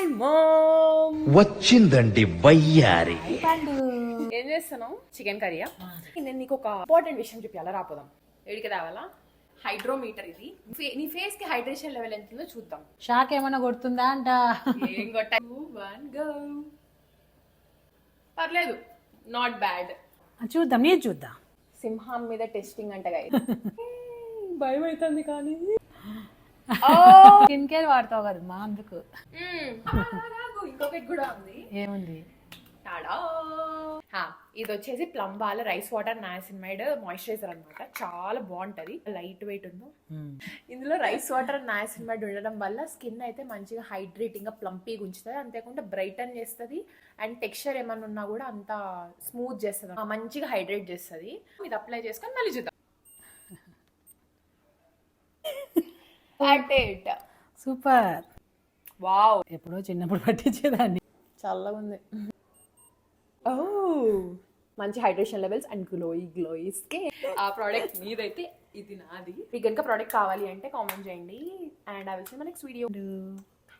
Hi ma'am. వచ్చిందండి వయ్యారి. ఏం చేస్తున్నావు? చికెన్ కర్రీయా? నేను నీకు ఒక ఇంపార్టెంట్ విషయం చెప్పాలా, రాపోదాం. ఏడికి రావాలా? హైడ్రోమీటర్ ఇది. నీ ఫేస్ కి హైడ్రేషన్ లెవెల్ ఎంత ఉందో చూద్దాం. షాక్ ఏమైనా కొడుతుందా అంట? ఏం కొట్ట. 2 1 go. పర్లేదు, నాట్ బ్యాడ్. చూద్దాం, నేను చూద్దాం. సింహం మీద టెస్టింగ్ అంట భయం అవుతుంది కానీ స్కిన్ కేర్ వాడతావు కదా మా, అందుకు. ఇంకొకటి కూడా ఉంది. ఏముంది? ఇది వచ్చేసి ప్లమ్ వాళ్ళ రైస్ వాటర్ నయాసినమైడ్ మాయిశ్చరైజర్ అన్నమాట. చాలా బాగుంటది, లైట్ వెయిట్ ఉందో. ఇందులో రైస్ వాటర్ నయాసినమైడ్ ఉండడం వల్ల స్కిన్ అయితే మంచిగా హైడ్రేటింగ్ గా ప్లంపీగా ఉంచుతుంది. అంతేకాకుండా బ్రైటన్ చేస్తుంది అండ్ టెక్స్చర్ ఏమన్నా ఉన్నా కూడా అంతా స్మూత్ చేస్తుంది, మంచిగా హైడ్రేట్ చేస్తుంది. ఇది అప్లై చేసుకొని మళ్ళీ చూద్దాం. సూపర్. వావ్, ఎప్పుడో చిన్నప్పుడు పట్టించేదాన్ని. చల్లగా ఉంది. మంచి hydration levels and glowy skin. ఆ ప్రోడక్ట్ మీదైతే ఇది నాది. మీకు కనుక ప్రోడక్ట్ కావాలి అంటే కామెంట్ చేయండి and I will see my next video.